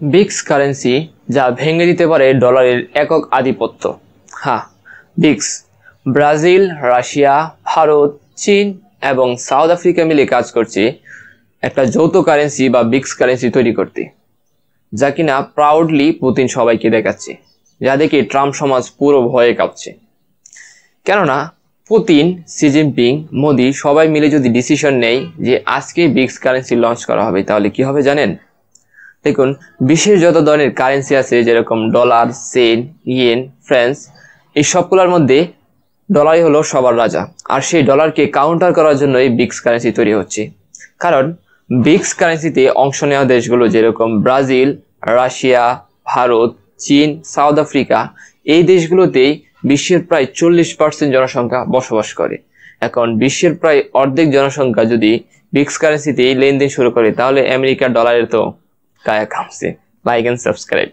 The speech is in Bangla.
ব্রিক্স কারেন্সি যা ভেঙে দিতে পারে ডলারের একক আধিপত্য। হ্যাঁ, ব্রিক্স ব্রাজিল, রাশিয়া, ভারত, চীন এবং সাউথ আফ্রিকা মিলে কাজ করছে একটা যৌথ কারেন্সি বা ব্রিক্স কারেন্সি তৈরি করতে, যা কিনা প্রাউডলি পুতিন সবাইকে দেখাচ্ছে, যা দেখে ট্রাম্প সমাজ পুরো ভয়ে কাঁপছে। কেননা পুতিন, সি জিনপিং, মোদি সবাই মিলে যদি ডিসিশন নেয় যে আজকে ব্রিক্স কারেন্সি লঞ্চ করা হবে, তাহলে কি হবে জানেন? দেখুন, বিশ্বের যত ধরনের কারেন্সি আছে, যেরকম ডলার, সেন, ইয়েন, ফ্রান্স, এই সবগুলোর মধ্যে ডলারই হলো সবার রাজা। আর সেই ডলারকে কাউন্টার করার জন্য এই ব্রিক্স কারেন্সি তৈরি হচ্ছে। কারণ ব্রিক্স কারেন্সিতে অংশ নেওয়া দেশগুলো যেরকম ব্রাজিল, রাশিয়া, ভারত, চীন, সাউথ আফ্রিকা, এই দেশগুলোতেই বিশ্বের প্রায় 40% জনসংখ্যা বসবাস করে। এখন বিশ্বের প্রায় অর্ধেক জনসংখ্যা যদি ব্রিক্স কারেন্সিতে লেনদেন শুরু করে, তাহলে আমেরিকার ডলারের তো গায়ে কামছে। Like and subscribe.